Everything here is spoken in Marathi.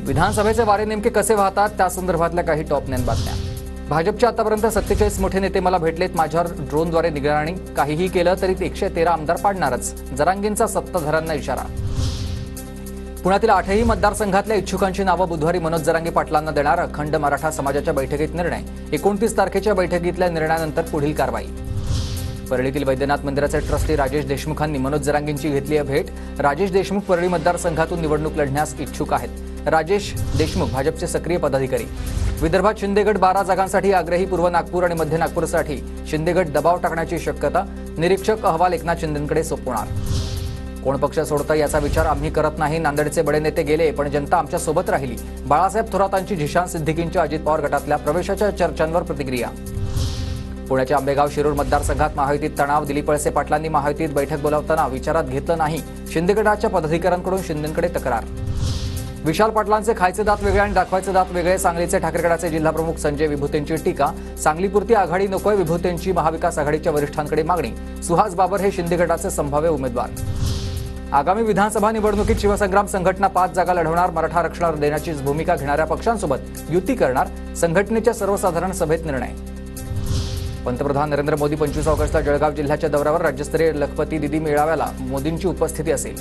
विधानसभेचे वारे नेमके कसे वाहतात त्या संदर्भातल्या काही टॉप 9 बातम्या। भाजपचे आतापर्यंत 47 मोठे नेते मला भेटलेत, माझ्यावर ड्रोनद्वारे निगराणी, काहीही केलं तरी 113 आमदार पाडणारच, जरांगेंचा सत्ताधाऱ्यांना इशारा। पुण्यातील 8ही मतदारसंघातल्या इच्छुकांची नावं बुधवारी मनोज जरांगे पाटलांना देणार, अखंड मराठा समाजाच्या बैठकीत निर्णय। 29 तारखेच्या बैठकीतल्या निर्णयानंतर पुढील कारवाई। परळीतील वैद्यनाथ मंदिराचे ट्रस्टी राजेश देशमुखांनी मनोज जरांगेंची घेतली आहे भेट। राजेश देशमुख परळी मतदारसंघातून निवडणूक लढण्यास इच्छुक आहेत। राजेश देशमुख भाजपचे सक्रिय पदाधिकारी। विदर्भात शिंदेगड 12 जागांसाठी आग्रही, पूर्व नागपूर आणि मध्य नागपूरसाठी शिंदेगड दबाव टाकण्याची शक्यता। निरीक्षक अहवाल एकनाथ शिंदेंकडे सोपवणार। कोण पक्ष सोडतं याचा विचार आम्ही करत नाही, नांदेडचे बडे नेते गेले पण जनता आमच्या सोबत राहिली। बाळासाहेब थोरातांची झिशान सिद्दीकींच्या अजित पवार गटातल्या प्रवेशाच्या चर्चांवर प्रतिक्रिया। पुण्याच्या आंबेगाव शिरूर मतदारसंघात महायुतीत तणाव, दिलीप वळसे पाटलांनी महायुतीत बैठक बोलावताना विचारात घेतलं नाही, शिंदे गटाच्या पदाधिकाऱ्यांकडून शिंदेंकडे तक्रार। विशाल पाटलांचे खायचे दात वेगळे आणि दाखवायचे दात वेगळे, सांगलीचे ठाकरे गटाचे जिल्हाप्रमुख संजय विभूतेंची टीका। सांगलीपुरती आघाडी नकोय, विभूतेंची महाविकास आघाडीच्या वरिष्ठांकडे मागणी। सुहास बाबर हे शिंदे गटाचे संभाव्य उमेदवार। आगामी विधानसभा निवडणुकीत शिवसंग्राम संघटना 5 जागा लढवणार, मराठा आरक्षणावर देण्याची भूमिका घेणाऱ्या पक्षांसोबत युती करणार, संघटनेच्या सर्वसाधारण सभेत निर्णय। पंतप्रधान नरेंद्र मोदी 25 ऑगस्टला जळगाव जिल्ह्याच्या दौऱ्यावर, राज्यस्तरीय लखपती दिदी मेळाव्याला मोदींची उपस्थिती असेल।